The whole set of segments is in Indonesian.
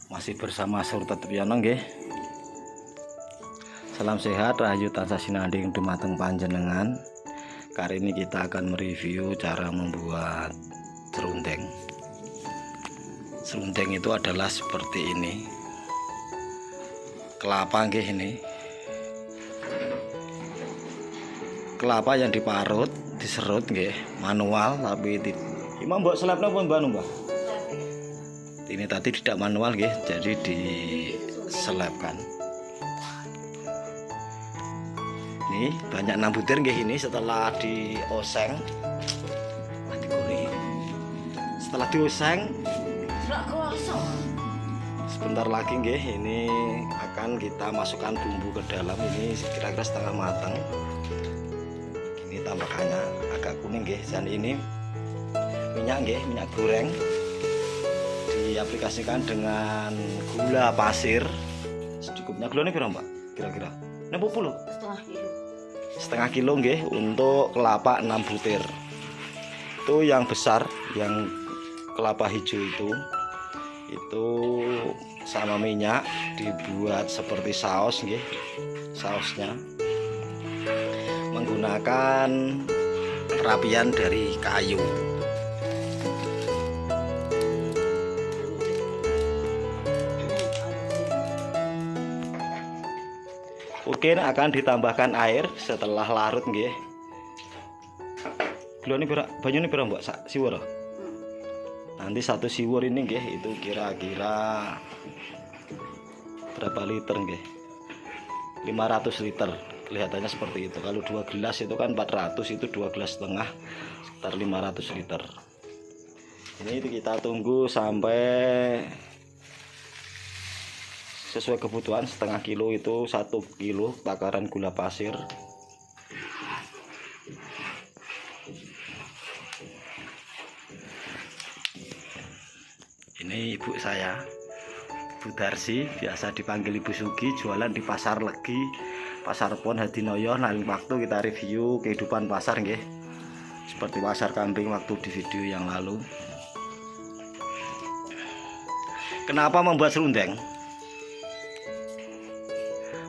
Masih bersama Sur Tetep Yono nggih. Salam sehat, rahayu tansah sinanding dumateng panjenengan. Kali ini kita akan mereview cara membuat serundeng. Serundeng itu adalah seperti ini. Kelapa nggih ini. Kelapa yang diparut, diserut nggih, manual tapi Imam mbok selapno pun Mbak. Ini tadi tidak manual nggih, jadi diselapkan. Ini banyak 6 butir nggih ini setelah dioseng. Setelah dioseng sebentar lagi nggih ini akan kita masukkan bumbu ke dalam. Ini kira-kira setengah matang. Ini tambahkannya agak kuning nggih, dan ini minyak nggih, minyak goreng. Diaplikasikan dengan gula pasir secukupnya. Gulanya berapa Mbak? Kira-kira 60? Setengah kilo nggih untuk kelapa 6 butir. Itu yang besar, yang kelapa hijau itu sama minyak dibuat seperti saus nggih. Sausnya menggunakan rapian dari kayu. Oke, akan ditambahkan air setelah larut nggih. Gulane banyune pira Mbak? Sak siwur. Nanti 1 siwur ini nggih itu kira-kira berapa liter nggih? 500 liter. Kelihatannya seperti itu. Kalau 2 gelas itu kan 400, itu 2 gelas setengah sekitar 500 liter. Ini kita tunggu sampai sesuai kebutuhan. Setengah kilo itu 1 kilo takaran gula pasir. Ini ibu saya, Bu Darsi, biasa dipanggil Ibu Sugi, jualan di Pasar Legi, Pasar Pon Hadinoyo. Nah, waktu kita review kehidupan pasar nggih, seperti pasar kambing waktu di video yang lalu. Kenapa membuat serundeng?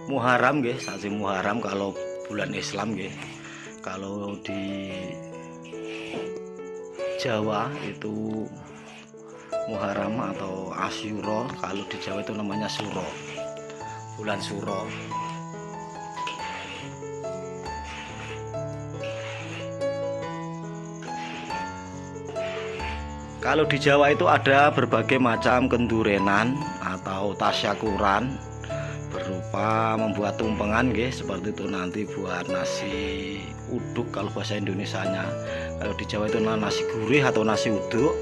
Muharram nggih, sasi Muharram kalau bulan Islam nggih. Kalau di Jawa itu Muharram atau Asyura, kalau di Jawa itu namanya Suro. Bulan Suro. Kalau di Jawa itu ada berbagai macam kendurenan atau tasyakuran, berupa membuat tumpengan nggih, seperti itu nanti buat nasi uduk kalau bahasa Indonesianya. Kalau di Jawa itu nasi gurih atau nasi uduk.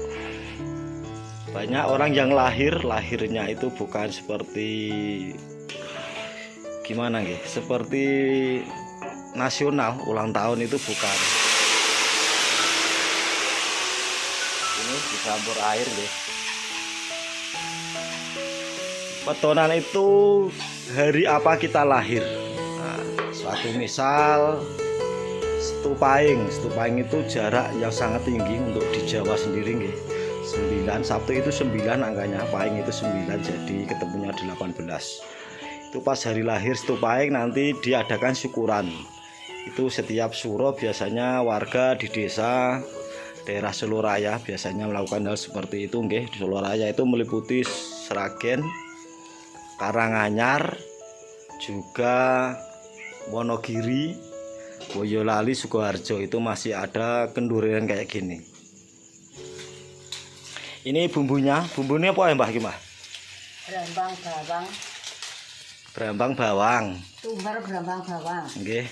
Banyak orang yang lahirnya itu bukan seperti gimana nggih, seperti nasional ulang tahun itu bukan. Ini dicampur air nggih. Petonan itu hari apa kita lahir. Nah, suatu misal Stupaing itu jarak yang sangat tinggi untuk di Jawa sendiri nggih. 9, Sabtu itu 9 angkanya, Paing itu 9, jadi ketemunya 18. Itu pas hari lahir Stupaing nanti diadakan syukuran. Itu setiap suro biasanya warga di desa daerah Soloraya biasanya melakukan hal seperti itu nggih. Di Soloraya itu meliputi Sragen, Karanganyar, juga Wonogiri, Boyolali, Sukoharjo, itu masih ada kendurenan kayak gini. Ini bumbunya apa ya Mbah Kimah? Brambang bawang. Brambang bawang. Tumbar brambang bawang. Nggih.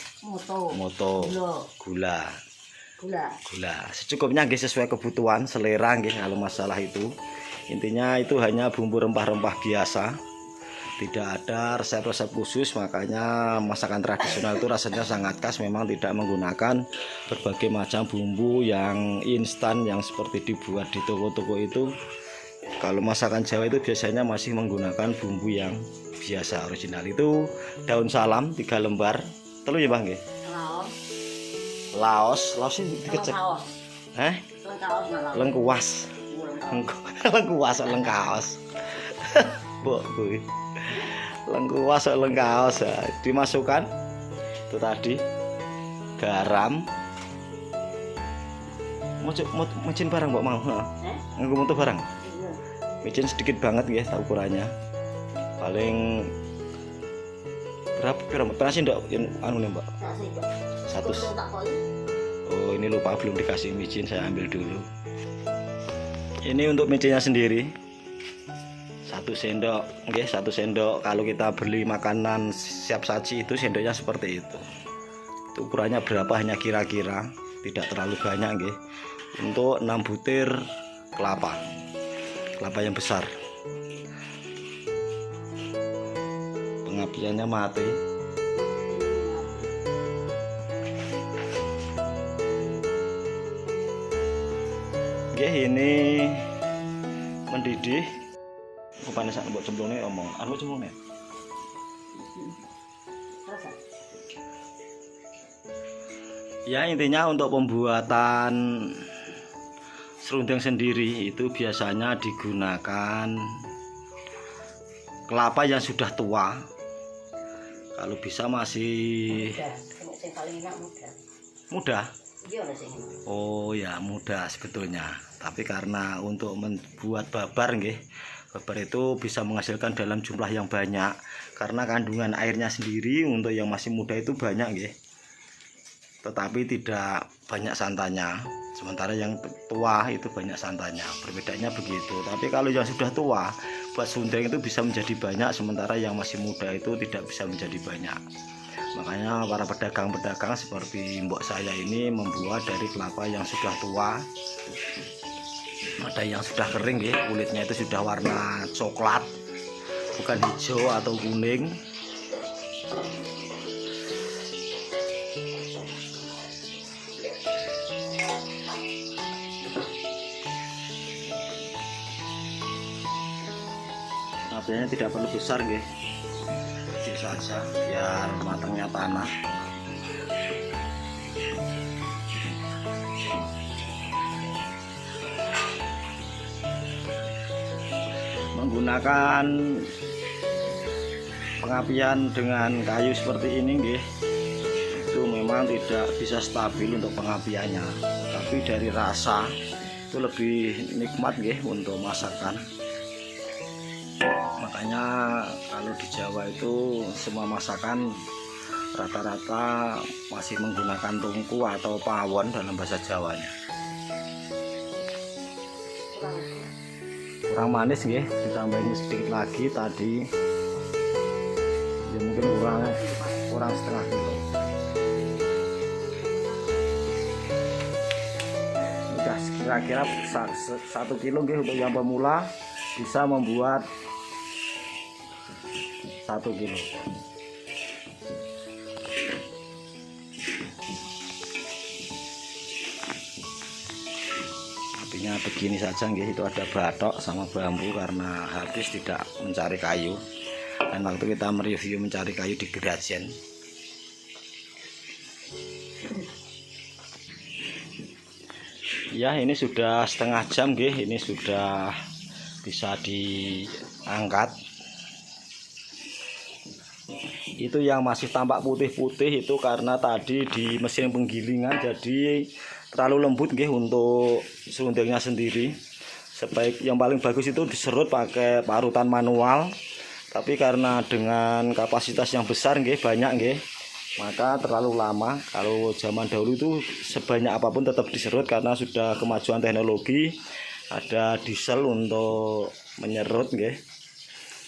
Moto. Gula. Secukupnya nggih, sesuai kebutuhan selera nggih kalau masalah itu. Intinya itu hanya bumbu rempah-rempah biasa. Tidak ada resep-resep khusus, makanya masakan tradisional itu rasanya sangat khas. Memang tidak menggunakan berbagai macam bumbu yang instan yang seperti dibuat di toko-toko itu. Kalau masakan Jawa itu biasanya masih menggunakan bumbu yang biasa original. Itu daun salam 3 lembar. Telu ya Bang nggih? Laos ini dikecek. Lengkuas. Lengkaos. Mbok kuwi. Lengkuas lengkaos ya. Dimasukkan itu tadi garam. Micin barang mbok mau. Nggo mutu barang. Iya. Micin sedikit banget ya ukurannya. Paling berapa sendok anu nih mbak? Tak sih, Pak. 100. Tak koi. Oh ini lupa belum dikasih micin, saya ambil dulu. Ini untuk micinnya sendiri 1 sendok, okay, 1 sendok. Kalau kita beli makanan siap saji itu sendoknya seperti itu. Itu ukurannya berapa hanya kira-kira, tidak terlalu banyak, okay. Untuk 6 butir kelapa yang besar. Pengapiannya mati. Oke, ini mendidih. Rupane sak mbok cemplunge omong. Anu cemplunge. Ya intinya untuk pembuatan serundeng sendiri itu biasanya digunakan kelapa yang sudah tua. Kalau bisa masih muda. Oh ya mudah sebetulnya. Tapi karena untuk membuat babar nggih, babar itu bisa menghasilkan dalam jumlah yang banyak karena kandungan airnya sendiri untuk yang masih muda itu banyak nggih. Tetapi tidak banyak santannya. Sementara yang tua itu banyak santannya. Perbedaannya begitu. Tapi kalau yang sudah tua buat serundeng itu bisa menjadi banyak, sementara yang masih muda itu tidak bisa menjadi banyak. Makanya para pedagang-pedagang seperti mbok saya ini membuat dari kelapa yang sudah tua. Ada yang sudah kering ya, kulitnya itu sudah warna coklat, bukan hijau atau kuning. Apinya tidak perlu besar nggih. Kecil saja biar matangnya tanah. Menggunakan pengapian dengan kayu seperti ini nggih, itu memang tidak bisa stabil untuk pengapiannya, tapi dari rasa itu lebih nikmat nggih untuk masakan. Makanya kalau di Jawa itu semua masakan rata-rata masih menggunakan tungku atau pawon dalam bahasa Jawanya. Kurang manis nggih, ditambahin sedikit lagi tadi. Ya mungkin kurang setengah kilo. Udah kira-kira 1 kilo nggih untuk yang pemula bisa membuat 1 kilo. Apinya begini saja nggih, itu ada batok sama bambu karena habis tidak mencari kayu. Dan waktu kita mereview mencari kayu di Gerajen. Ya, ini sudah setengah jam nggih, ini sudah bisa diangkat. Itu yang masih tampak putih-putih itu karena tadi di mesin penggilingan jadi terlalu lembut nggih untuk serundengnya sendiri. Sebaik yang paling bagus itu diserut pakai parutan manual. Tapi karena dengan kapasitas yang besar nggih, banyak nggih, maka terlalu lama. Kalau zaman dahulu itu sebanyak apapun tetap diserut karena sudah kemajuan teknologi. Ada diesel untuk menyerut nggih.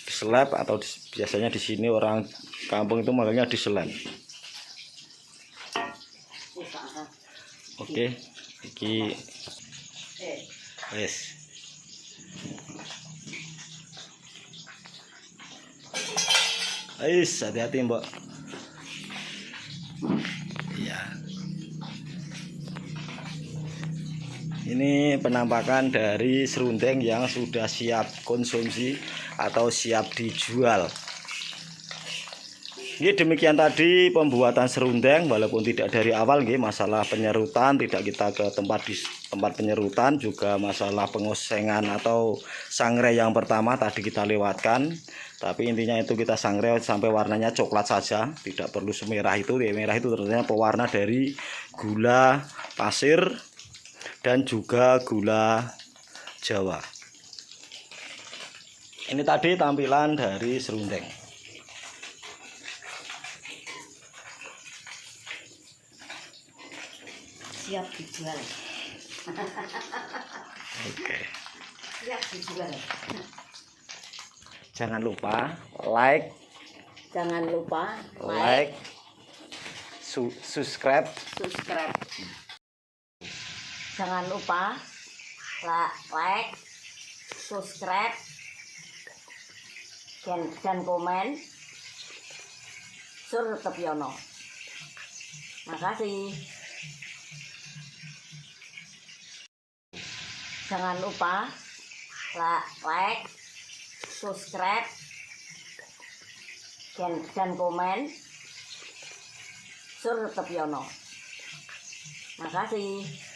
Diseleb atau biasanya di sini orang kampung itu manggilnya diselen. Oke, iki wes. Hati-hati mbak. Ya. Ini penampakan dari serundeng yang sudah siap konsumsi atau siap dijual. Ini demikian tadi pembuatan serundeng, walaupun tidak dari awal nggih, masalah penyerutan tidak kita ke tempat penyerutan, juga masalah pengosengan atau sangrai yang pertama tadi kita lewatkan. Tapi intinya itu kita sangrai sampai warnanya coklat saja, tidak perlu semerah itu. Merah itu ternyata pewarna dari gula pasir dan juga gula Jawa. Ini tadi tampilan dari serundeng. Siap dijual. Oke. Siap dijual. Jangan lupa like, Jangan lupa subscribe. Jangan lupa like, subscribe, dan komen. Sur Tepiono. Makasih. Jangan lupa like, subscribe, dan komen. Sur Tepiono. Makasih.